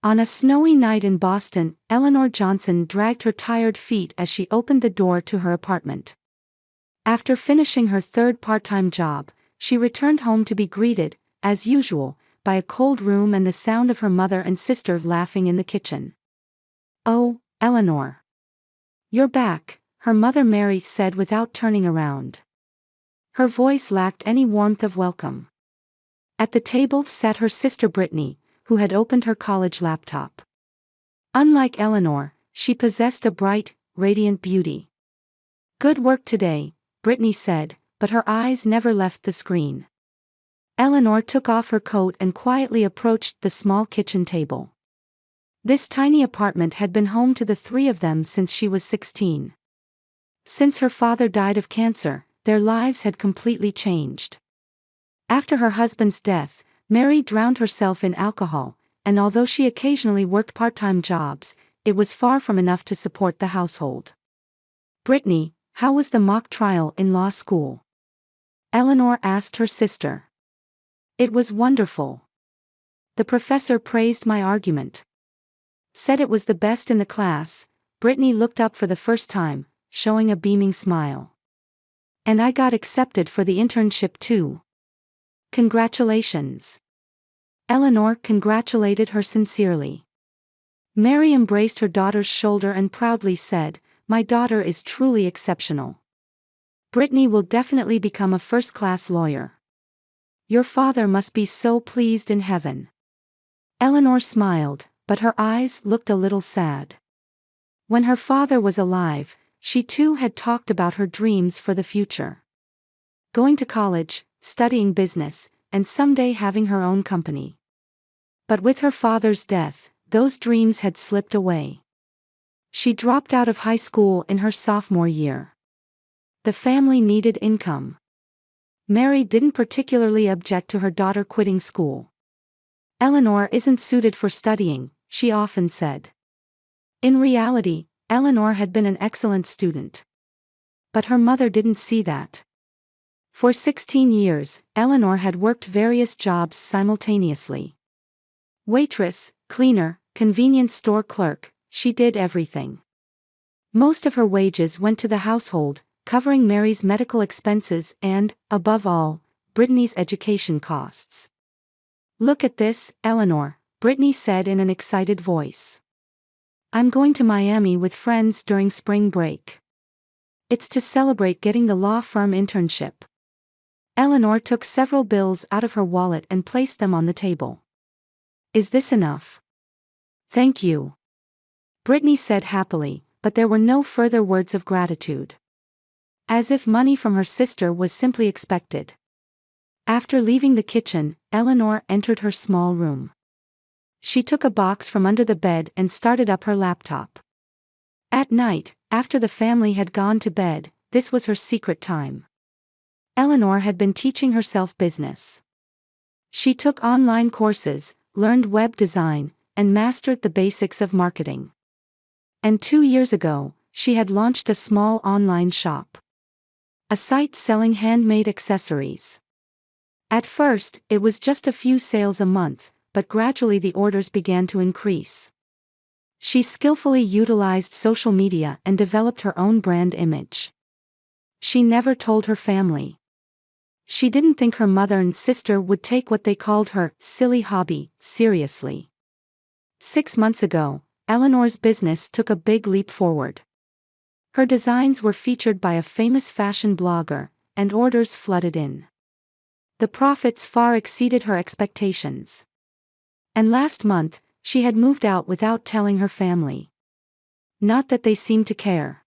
On a snowy night in Boston, Eleanor Johnson dragged her tired feet as she opened the door to her apartment. After finishing her third part-time job, she returned home to be greeted, as usual, by a cold room and the sound of her mother and sister laughing in the kitchen. "Oh, Eleanor. You're back," her mother Mary said without turning around. Her voice lacked any warmth of welcome. At the table sat her sister Brittany, who had opened her college laptop. Unlike Eleanor, she possessed a bright, radiant beauty. "Good work today," Brittany said, but her eyes never left the screen. Eleanor took off her coat and quietly approached the small kitchen table. This tiny apartment had been home to the three of them since she was 16. Since her father died of cancer, their lives had completely changed. After her husband's death, Mary drowned herself in alcohol, and although she occasionally worked part-time jobs, it was far from enough to support the household. "Brittany, how was the mock trial in law school?" Eleanor asked her sister. "It was wonderful. The professor praised my argument. Said it was the best in the class." Brittany looked up for the first time, showing a beaming smile. "And I got accepted for the internship too." "Congratulations." Eleanor congratulated her sincerely. Mary embraced her daughter's shoulder and proudly said, "My daughter is truly exceptional. Brittany will definitely become a first-class lawyer. Your father must be so pleased in heaven." Eleanor smiled, but her eyes looked a little sad. When her father was alive, she too had talked about her dreams for the future. Going to college, studying business, and someday having her own company. But with her father's death, those dreams had slipped away. She dropped out of high school in her sophomore year. The family needed income. Mary didn't particularly object to her daughter quitting school. "Eleanor isn't suited for studying," she often said. In reality, Eleanor had been an excellent student. But her mother didn't see that. For 16 years, Eleanor had worked various jobs simultaneously. Waitress, cleaner, convenience store clerk, she did everything. Most of her wages went to the household, covering Mary's medical expenses and, above all, Brittany's education costs. "Look at this, Eleanor," Brittany said in an excited voice. "I'm going to Miami with friends during spring break. It's to celebrate getting the law firm internship." Eleanor took several bills out of her wallet and placed them on the table. "Is this enough?" "Thank you," Brittany said happily, but there were no further words of gratitude. As if money from her sister was simply expected. After leaving the kitchen, Eleanor entered her small room. She took a box from under the bed and started up her laptop. At night, after the family had gone to bed, this was her secret time. Eleanor had been teaching herself business. She took online courses, learned web design, and mastered the basics of marketing. And 2 years ago, she had launched a small online shop. A site selling handmade accessories. At first, it was just a few sales a month, but gradually the orders began to increase. She skillfully utilized social media and developed her own brand image. She never told her family. She didn't think her mother and sister would take what they called her silly hobby seriously. 6 months ago, Eleanor's business took a big leap forward. Her designs were featured by a famous fashion blogger, and orders flooded in. The profits far exceeded her expectations. And last month, she had moved out without telling her family. Not that they seemed to care.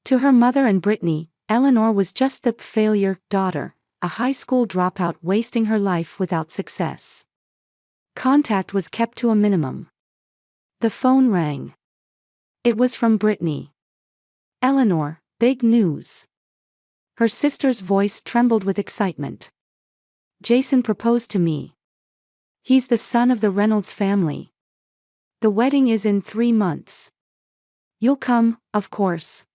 To her mother and Brittany, Eleanor was just the failure daughter, a high school dropout wasting her life without success. Contact was kept to a minimum. The phone rang. It was from Brittany. "Eleanor, big news." Her sister's voice trembled with excitement. "Jason proposed to me. He's the son of the Reynolds family. The wedding is in 3 months. You'll come, of course."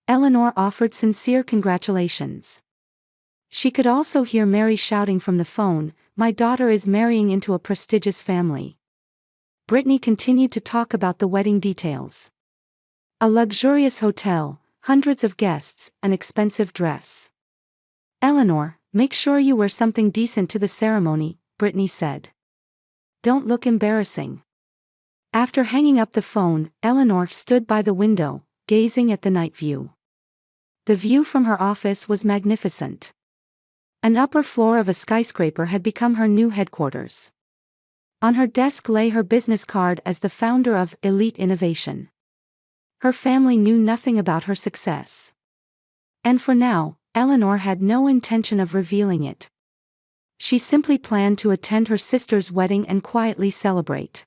Eleanor offered sincere congratulations. She could also hear Mary shouting from the phone, "My daughter is marrying into a prestigious family." Brittany continued to talk about the wedding details. A luxurious hotel, hundreds of guests, an expensive dress. Eleanor, make sure you wear something decent to the ceremony, Brittany said. Don't look embarrassing. After hanging up the phone, Eleanor stood by the window, gazing at the night view. The view from her office was magnificent. An upper floor of a skyscraper had become her new headquarters. On her desk lay her business card as the founder of Elite Innovation. Her family knew nothing about her success. And for now, Eleanor had no intention of revealing it. She simply planned to attend her sister's wedding and quietly celebrate.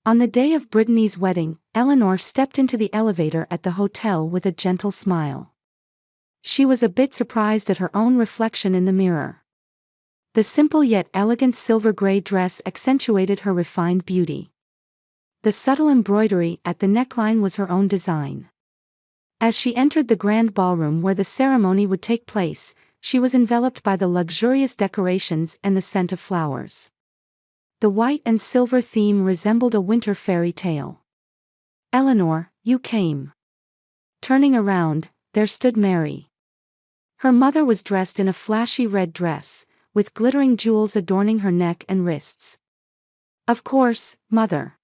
On the day of Brittany's wedding, Eleanor stepped into the elevator at the hotel with a gentle smile. She was a bit surprised at her own reflection in the mirror. The simple yet elegant silver gray dress accentuated her refined beauty. The subtle embroidery at the neckline was her own design. As she entered the grand ballroom where the ceremony would take place, she was enveloped by the luxurious decorations and the scent of flowers. The white and silver theme resembled a winter fairy tale. Eleanor, you came. Turning around, there stood Mary. Her mother was dressed in a flashy red dress, with glittering jewels adorning her neck and wrists. Of course, Mother.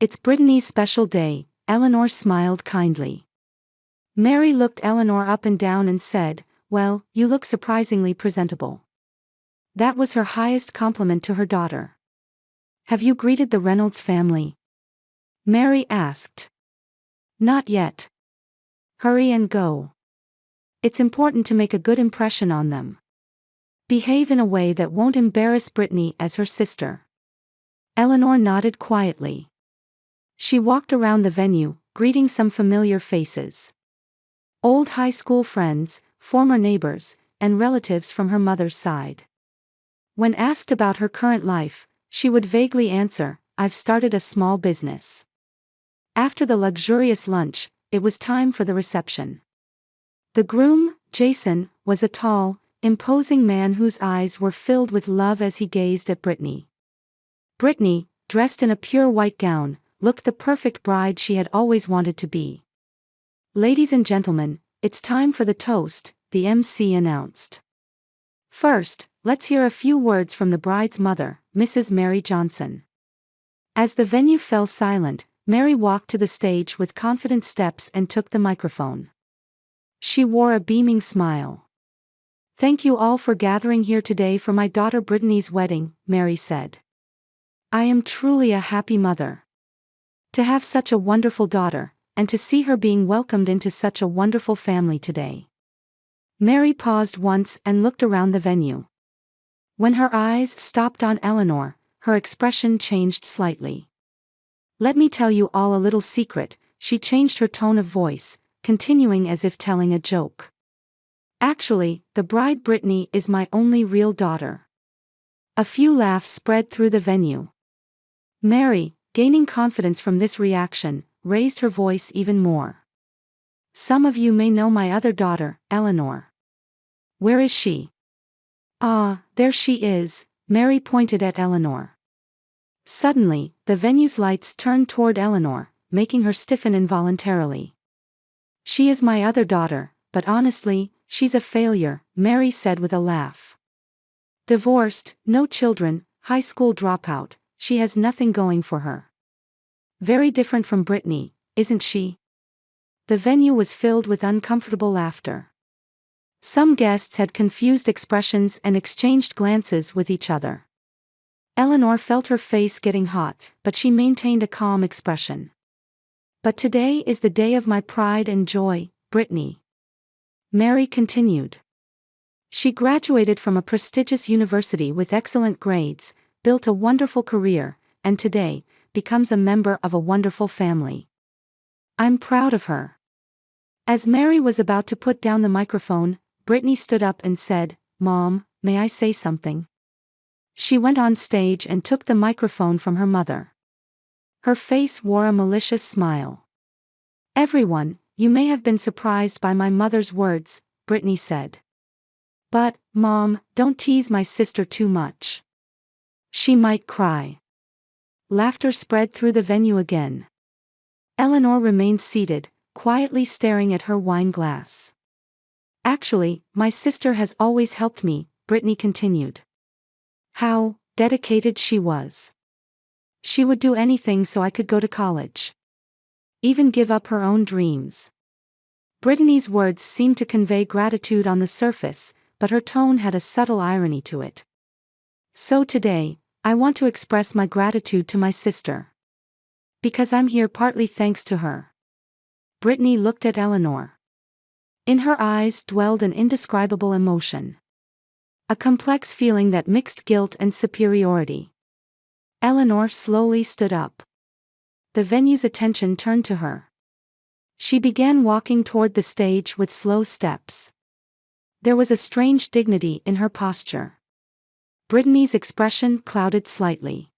It's Brittany's special day, Eleanor smiled kindly. Mary looked Eleanor up and down and said, well, you look surprisingly presentable. That was her highest compliment to her daughter. Have you greeted the Reynolds family? Mary asked. Not yet. Hurry and go. It's important to make a good impression on them. Behave in a way that won't embarrass Brittany as her sister. Eleanor nodded quietly. She walked around the venue, greeting some familiar faces. Old high school friends, former neighbors, and relatives from her mother's side. When asked about her current life, she would vaguely answer, I've started a small business. After the luxurious lunch, it was time for the reception. The groom, Jason, was a tall, imposing man whose eyes were filled with love as he gazed at Brittany. Brittany, dressed in a pure white gown, looked the perfect bride she had always wanted to be. Ladies and gentlemen, it's time for the toast, the MC announced. First, let's hear a few words from the bride's mother, Mrs. Mary Johnson. As the venue fell silent, Mary walked to the stage with confident steps and took the microphone. She wore a beaming smile. Thank you all for gathering here today for my daughter Brittany's wedding, Mary said. I am truly a happy mother. To have such a wonderful daughter, and to see her being welcomed into such a wonderful family today. Mary paused once and looked around the venue. When her eyes stopped on Eleanor, her expression changed slightly. Let me tell you all a little secret, she changed her tone of voice, continuing as if telling a joke. Actually, the bride Brittany is my only real daughter. A few laughs spread through the venue. Mary, gaining confidence from this reaction, raised her voice even more. Some of you may know my other daughter, Eleanor. Where is she? Ah, there she is, Mary pointed at Eleanor. Suddenly, the venue's lights turned toward Eleanor, making her stiffen involuntarily. She is my other daughter, but honestly, she's a failure, Mary said with a laugh. Divorced, no children, high school dropout, she has nothing going for her. Very different from Brittany, isn't she? The venue was filled with uncomfortable laughter. Some guests had confused expressions and exchanged glances with each other. Eleanor felt her face getting hot, but she maintained a calm expression. But today is the day of my pride and joy, Brittany. Mary continued. She graduated from a prestigious university with excellent grades, built a wonderful career, and today, becomes a member of a wonderful family. I'm proud of her. As Mary was about to put down the microphone, Brittany stood up and said, Mom, may I say something? She went on stage and took the microphone from her mother. Her face wore a malicious smile. Everyone, you may have been surprised by my mother's words, Brittany said. But, Mom, don't tease my sister too much. She might cry. Laughter spread through the venue again. Eleanor remained seated, quietly staring at her wine glass. Actually, my sister has always helped me, Brittany continued. How dedicated she was. She would do anything so I could go to college. Even give up her own dreams. Brittany's words seemed to convey gratitude on the surface, but her tone had a subtle irony to it. So today, I want to express my gratitude to my sister. Because I'm here partly thanks to her. Brittany looked at Eleanor. In her eyes dwelled an indescribable emotion. A complex feeling that mixed guilt and superiority. Eleanor slowly stood up. The venue's attention turned to her. She began walking toward the stage with slow steps. There was a strange dignity in her posture. Brittany's expression clouded slightly.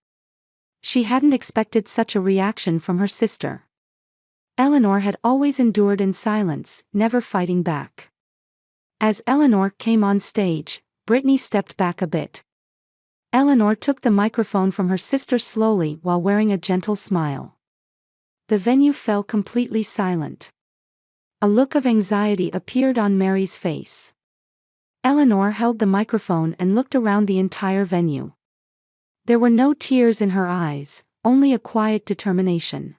She hadn't expected such a reaction from her sister. Eleanor had always endured in silence, never fighting back. As Eleanor came on stage, Brittany stepped back a bit. Eleanor took the microphone from her sister slowly while wearing a gentle smile. The venue fell completely silent. A look of anxiety appeared on Mary's face. Eleanor held the microphone and looked around the entire venue. There were no tears in her eyes, only a quiet determination.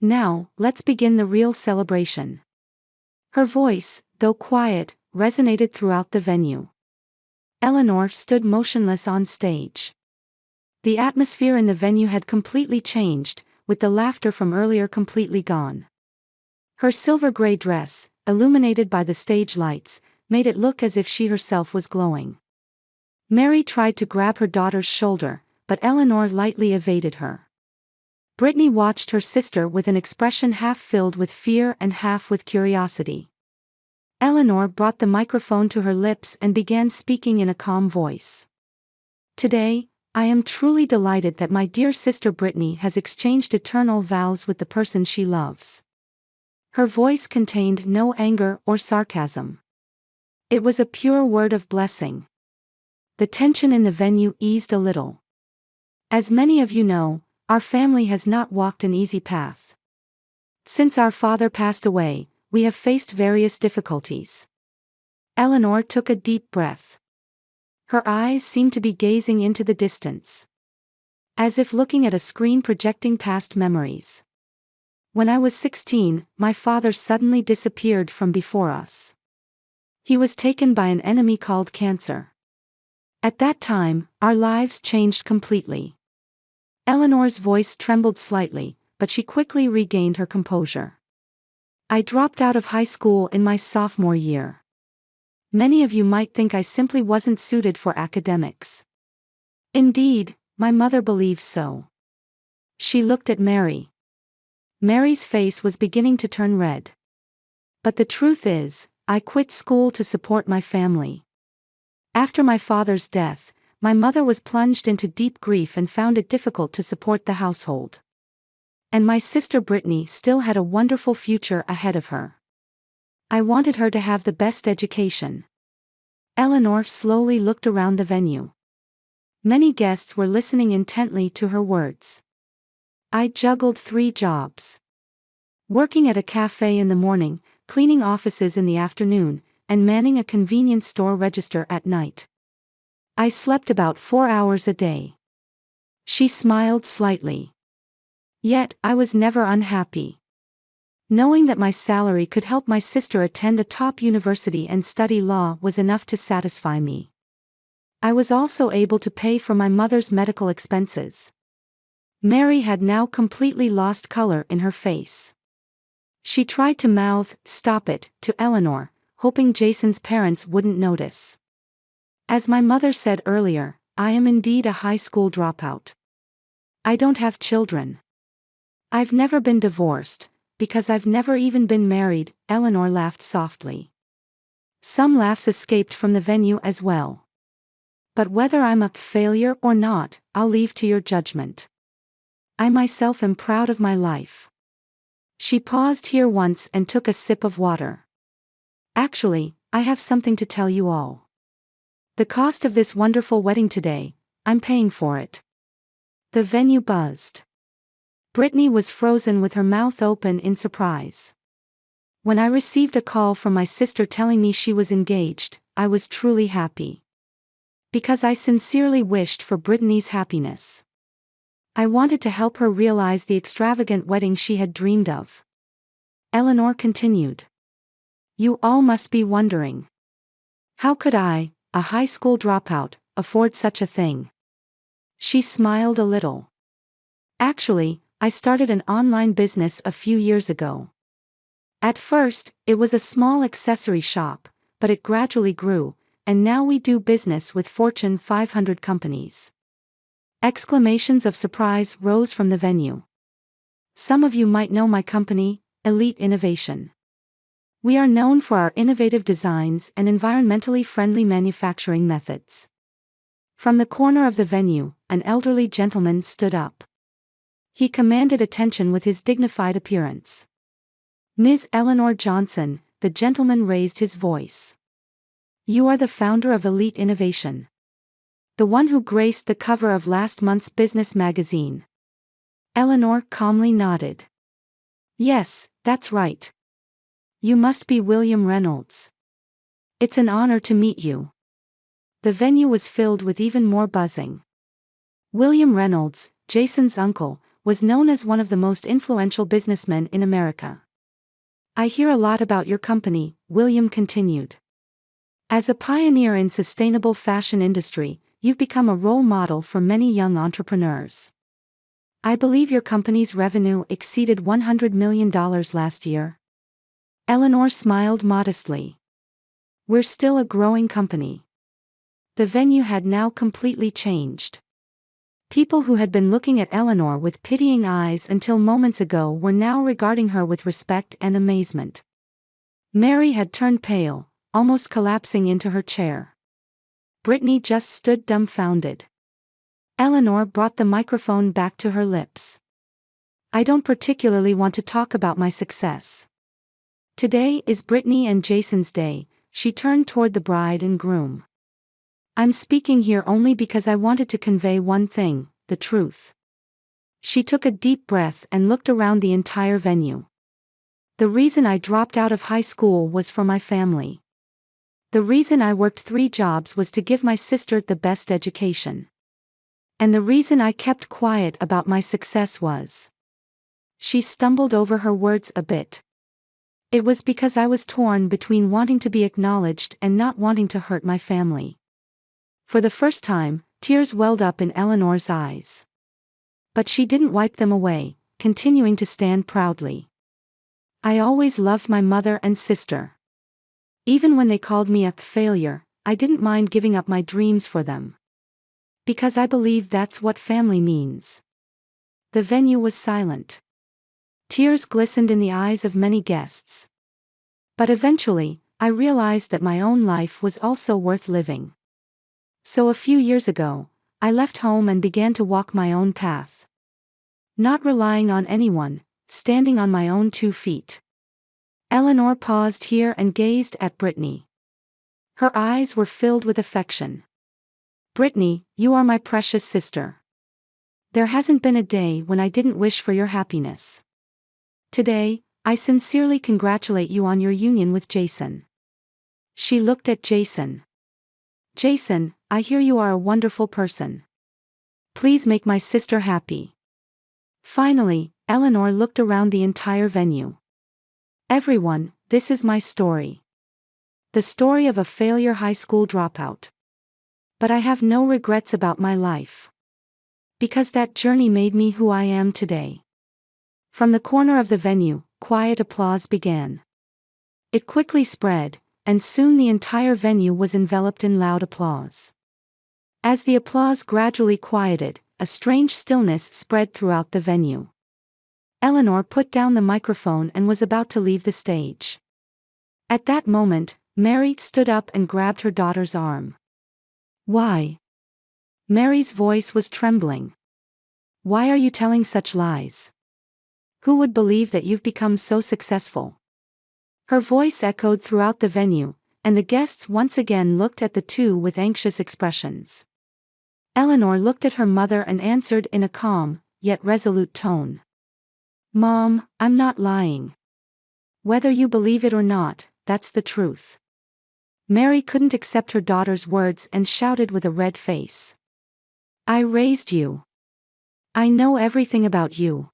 Now, let's begin the real celebration. Her voice, though quiet, resonated throughout the venue. Eleanor stood motionless on stage. The atmosphere in the venue had completely changed, with the laughter from earlier completely gone. Her silver-gray dress, illuminated by the stage lights, made it look as if she herself was glowing. Mary tried to grab her daughter's shoulder, but Eleanor lightly evaded her. Brittany watched her sister with an expression half filled with fear and half with curiosity. Eleanor brought the microphone to her lips and began speaking in a calm voice. Today, I am truly delighted that my dear sister Brittany has exchanged eternal vows with the person she loves. Her voice contained no anger or sarcasm. It was a pure word of blessing. The tension in the venue eased a little. As many of you know, our family has not walked an easy path. Since our father passed away, we have faced various difficulties. Eleanor took a deep breath. Her eyes seemed to be gazing into the distance. As if looking at a screen projecting past memories. When I was 16, my father suddenly disappeared from before us. He was taken by an enemy called cancer. At that time, our lives changed completely. Eleanor's voice trembled slightly, but she quickly regained her composure. I dropped out of high school in my sophomore year. Many of you might think I simply wasn't suited for academics. Indeed, my mother believes so. She looked at Mary. Mary's face was beginning to turn red. But the truth is, I quit school to support my family. After my father's death, my mother was plunged into deep grief and found it difficult to support the household. And my sister Brittany still had a wonderful future ahead of her. I wanted her to have the best education. Eleanor slowly looked around the venue. Many guests were listening intently to her words. I juggled 3 jobs. Working at a cafe in the morning, cleaning offices in the afternoon, and manning a convenience store register at night. I slept about 4 hours a day. She smiled slightly. Yet, I was never unhappy. Knowing that my salary could help my sister attend a top university and study law was enough to satisfy me. I was also able to pay for my mother's medical expenses. Mary had now completely lost color in her face. She tried to mouth, "Stop it," to Eleanor, hoping Jason's parents wouldn't notice. As my mother said earlier, I am indeed a high school dropout. I don't have children. I've never been divorced, because I've never even been married, Eleanor laughed softly. Some laughs escaped from the venue as well. But whether I'm a failure or not, I'll leave to your judgment. I myself am proud of my life. She paused here once and took a sip of water. Actually, I have something to tell you all. The cost of this wonderful wedding today, I'm paying for it. The venue buzzed. Brittany was frozen with her mouth open in surprise. When I received a call from my sister telling me she was engaged, I was truly happy. Because I sincerely wished for Brittany's happiness. I wanted to help her realize the extravagant wedding she had dreamed of. Eleanor continued. You all must be wondering. How could I, a high school dropout, afford such a thing? She smiled a little. Actually, I started an online business a few years ago. At first, it was a small accessory shop, but it gradually grew, and now we do business with Fortune 500 companies. Exclamations of surprise rose from the venue. Some of you might know my company, Elite Innovation. We are known for our innovative designs and environmentally friendly manufacturing methods. From the corner of the venue, an elderly gentleman stood up. He commanded attention with his dignified appearance. Ms. Eleanor Johnson, the gentleman raised his voice. You are the founder of Elite Innovation. The one who graced the cover of last month's business magazine. Eleanor calmly nodded. Yes, that's right. You must be William Reynolds. It's an honor to meet you. The venue was filled with even more buzzing. William Reynolds, Jason's uncle, was known as one of the most influential businessmen in America. I hear a lot about your company, William continued. As a pioneer in sustainable fashion industry, you've become a role model for many young entrepreneurs. I believe your company's revenue exceeded $100 million last year. Eleanor smiled modestly. We're still a growing company. The venue had now completely changed. People who had been looking at Eleanor with pitying eyes until moments ago were now regarding her with respect and amazement. Mary had turned pale, almost collapsing into her chair. Brittany just stood dumbfounded. Eleanor brought the microphone back to her lips. I don't particularly want to talk about my success. Today is Brittany and Jason's day. She turned toward the bride and groom. I'm speaking here only because I wanted to convey one thing, the truth. She took a deep breath and looked around the entire venue. The reason I dropped out of high school was for my family. The reason I worked 3 jobs was to give my sister the best education. And the reason I kept quiet about my success was. She stumbled over her words a bit. It was because I was torn between wanting to be acknowledged and not wanting to hurt my family. For the first time, tears welled up in Eleanor's eyes. But she didn't wipe them away, continuing to stand proudly. I always loved my mother and sister. Even when they called me a failure, I didn't mind giving up my dreams for them. Because I believe that's what family means. The venue was silent. Tears glistened in the eyes of many guests. But eventually, I realized that my own life was also worth living. So a few years ago, I left home and began to walk my own path. Not relying on anyone, standing on my own 2 feet. Eleanor paused here and gazed at Brittany. Her eyes were filled with affection. Brittany, you are my precious sister. There hasn't been a day when I didn't wish for your happiness. Today, I sincerely congratulate you on your union with Jason. She looked at Jason. Jason, I hear you are a wonderful person. Please make my sister happy. Finally, Eleanor looked around the entire venue. Everyone, this is my story. The story of a failure high school dropout. But I have no regrets about my life. Because that journey made me who I am today. From the corner of the venue, quiet applause began. It quickly spread, and soon the entire venue was enveloped in loud applause. As the applause gradually quieted, a strange stillness spread throughout the venue. Eleanor put down the microphone and was about to leave the stage. At that moment, Mary stood up and grabbed her daughter's arm. Why? Mary's voice was trembling. Why are you telling such lies? Who would believe that you've become so successful? Her voice echoed throughout the venue, and the guests once again looked at the two with anxious expressions. Eleanor looked at her mother and answered in a calm, yet resolute tone. Mom, I'm not lying. Whether you believe it or not, that's the truth. Mary couldn't accept her daughter's words and shouted with a red face. I raised you. I know everything about you.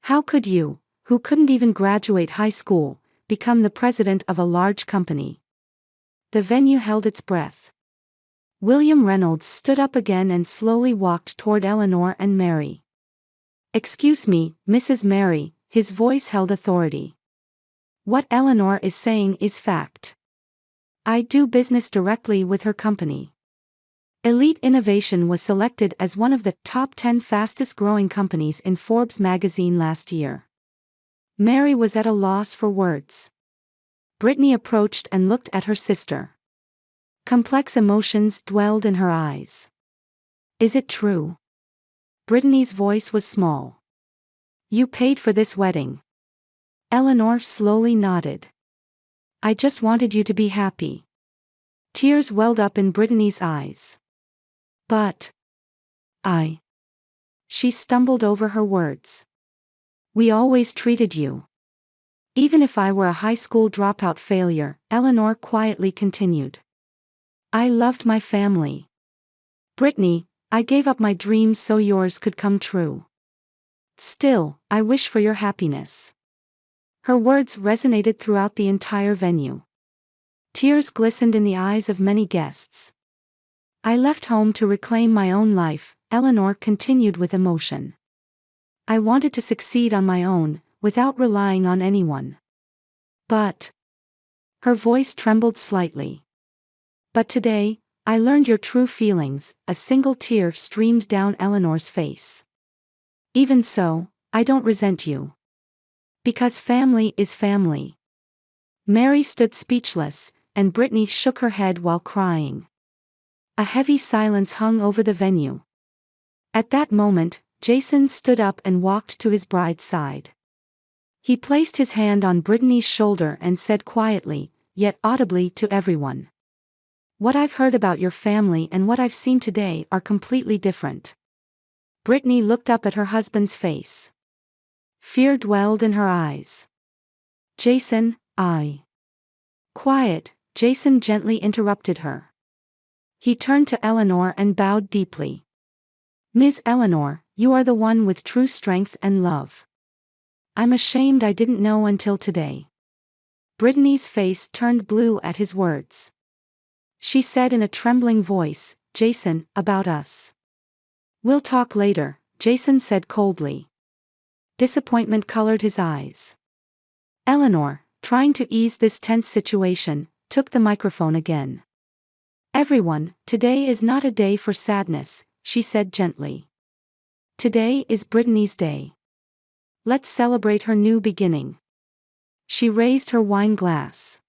How could you, who couldn't even graduate high school, become the president of a large company? The venue held its breath. William Reynolds stood up again and slowly walked toward Eleanor and Mary. Excuse me, Mrs. Mary, his voice held authority. What Eleanor is saying is fact. I do business directly with her company. Elite Innovation was selected as one of the top 10 fastest growing companies in Forbes magazine last year. Mary was at a loss for words. Brittany approached and looked at her sister. Complex emotions dwelled in her eyes. Is it true? Brittany's voice was small. You paid for this wedding. Eleanor slowly nodded. I just wanted you to be happy. Tears welled up in Brittany's eyes. But She stumbled over her words. We always treated you. Even if I were a high school dropout failure, Eleanor quietly continued. I loved my family. Brittany, I gave up my dreams so yours could come true. Still, I wish for your happiness. Her words resonated throughout the entire venue. Tears glistened in the eyes of many guests. I left home to reclaim my own life, Eleanor continued with emotion. I wanted to succeed on my own, without relying on anyone. But her voice trembled slightly. But today, I learned your true feelings. A single tear streamed down Eleanor's face. Even so, I don't resent you. Because family is family. Mary stood speechless, and Brittany shook her head while crying. A heavy silence hung over the venue. At that moment, Jason stood up and walked to his bride's side. He placed his hand on Brittany's shoulder and said quietly, yet audibly to everyone. What I've heard about your family and what I've seen today are completely different. Brittany looked up at her husband's face. Fear dwelled in her eyes. Jason, Quiet, Jason gently interrupted her. He turned to Eleanor and bowed deeply. Ms. Eleanor, you are the one with true strength and love. I'm ashamed I didn't know until today. Brittany's face turned blue at his words. She said in a trembling voice, Jason, about us. We'll talk later, Jason said coldly. Disappointment colored his eyes. Eleanor, trying to ease this tense situation, took the microphone again. Everyone, today is not a day for sadness, she said gently. Today is Brittany's day. Let's celebrate her new beginning. She raised her wine glass.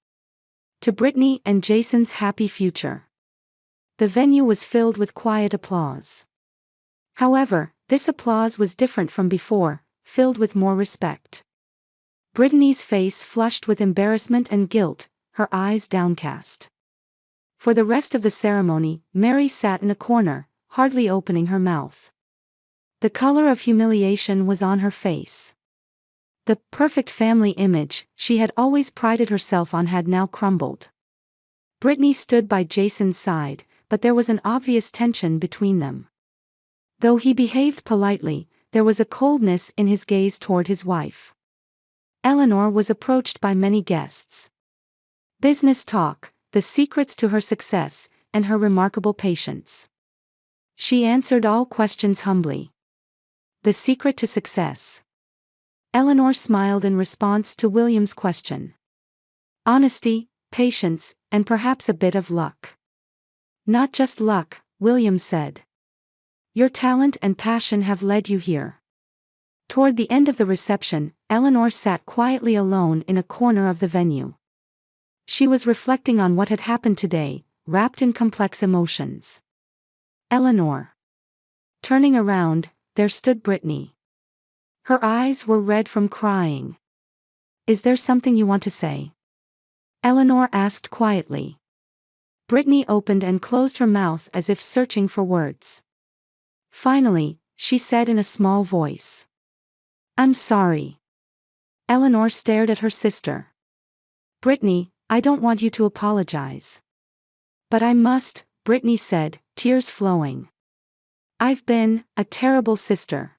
To Brittany and Jason's happy future. The venue was filled with quiet applause. However, this applause was different from before, filled with more respect. Brittany's face flushed with embarrassment and guilt, her eyes downcast. For the rest of the ceremony, Mary sat in a corner, hardly opening her mouth. The color of humiliation was on her face. The perfect family image she had always prided herself on had now crumbled. Brittany stood by Jason's side, but there was an obvious tension between them. Though he behaved politely, there was a coldness in his gaze toward his wife. Eleanor was approached by many guests. Business talk, the secrets to her success, and her remarkable patience. She answered all questions humbly. The secret to success. Eleanor smiled in response to William's question. Honesty, patience, and perhaps a bit of luck. Not just luck, William said. Your talent and passion have led you here. Toward the end of the reception, Eleanor sat quietly alone in a corner of the venue. She was reflecting on what had happened today, wrapped in complex emotions. Eleanor. Turning around, there stood Brittany. Her eyes were red from crying. Is there something you want to say? Eleanor asked quietly. Brittany opened and closed her mouth as if searching for words. Finally, she said in a small voice, "I'm sorry." Eleanor stared at her sister. "Brittany, I don't want you to apologize." "But I must," Brittany said, tears flowing. "I've been a terrible sister.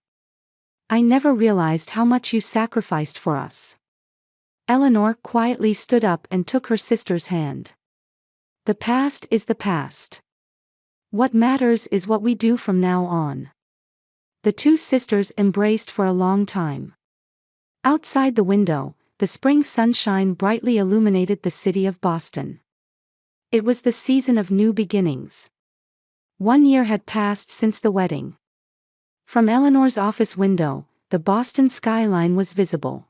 I never realized how much you sacrificed for us." Eleanor quietly stood up and took her sister's hand. "The past is the past. What matters is what we do from now on." The two sisters embraced for a long time. Outside the window, the spring sunshine brightly illuminated the city of Boston. It was the season of new beginnings. 1 year had passed since the wedding. From Eleanor's office window, the Boston skyline was visible.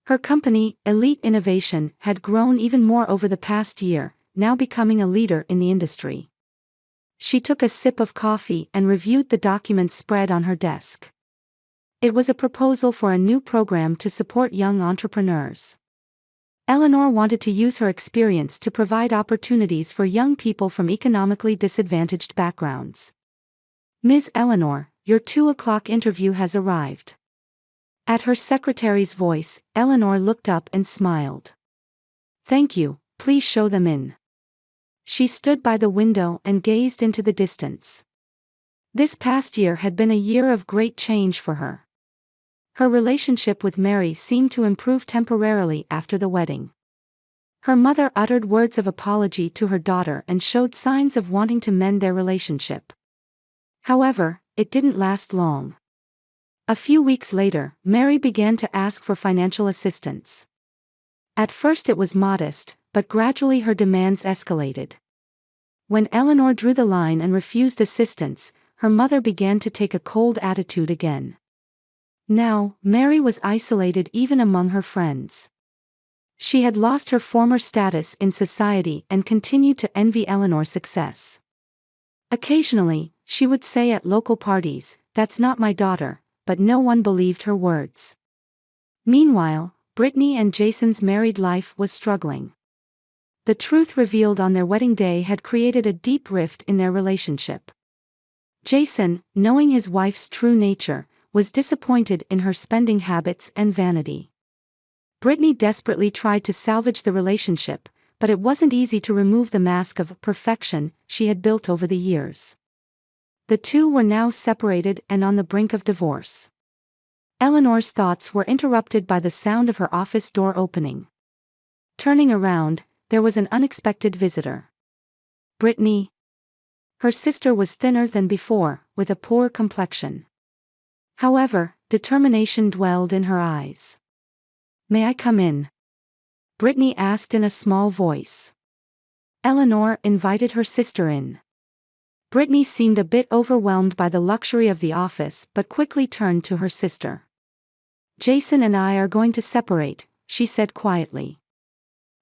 Her company, Elite Innovation, had grown even more over the past year, now becoming a leader in the industry. She took a sip of coffee and reviewed the documents spread on her desk. It was a proposal for a new program to support young entrepreneurs. Eleanor wanted to use her experience to provide opportunities for young people from economically disadvantaged backgrounds. "Ms. Eleanor, your 2 o'clock interview has arrived." At her secretary's voice, Eleanor looked up and smiled. "Thank you, please show them in." She stood by the window and gazed into the distance. This past year had been a year of great change for her. Her relationship with Mary seemed to improve temporarily after the wedding. Her mother uttered words of apology to her daughter and showed signs of wanting to mend their relationship. However, it didn't last long. A few weeks later, Mary began to ask for financial assistance. At first it was modest, but gradually her demands escalated. When Eleanor drew the line and refused assistance, her mother began to take a cold attitude again. Now, Mary was isolated even among her friends. She had lost her former status in society and continued to envy Eleanor's success. Occasionally, she would say at local parties, "That's not my daughter," but no one believed her words. Meanwhile, Brittany and Jason's married life was struggling. The truth revealed on their wedding day had created a deep rift in their relationship. Jason, knowing his wife's true nature, was disappointed in her spending habits and vanity. Brittany desperately tried to salvage the relationship, but it wasn't easy to remove the mask of perfection she had built over the years. The two were now separated and on the brink of divorce. Eleanor's thoughts were interrupted by the sound of her office door opening. Turning around, there was an unexpected visitor. "Brittany." Her sister was thinner than before, with a poor complexion. However, determination dwelled in her eyes. "May I come in?" Brittany asked in a small voice. Eleanor invited her sister in. Brittany seemed a bit overwhelmed by the luxury of the office but quickly turned to her sister. "Jason and I are going to separate," she said quietly.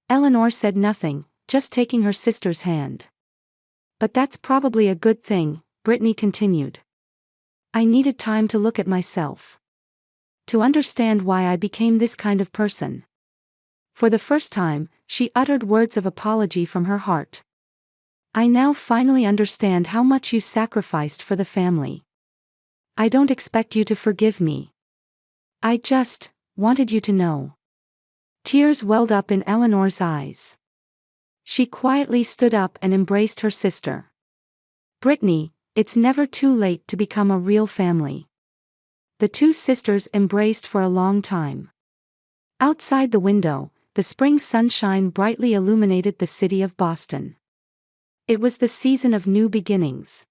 Eleanor said nothing, just taking her sister's hand. "But that's probably a good thing," Brittany continued. "I needed time to look at myself. To understand why I became this kind of person." For the first time, she uttered words of apology from her heart. "I now finally understand how much you sacrificed for the family. I don't expect you to forgive me. I just wanted you to know." Tears welled up in Eleanor's eyes. She quietly stood up and embraced her sister. "Brittany, it's never too late to become a real family." The two sisters embraced for a long time. Outside the window, the spring sunshine brightly illuminated the city of Boston. It was the season of new beginnings.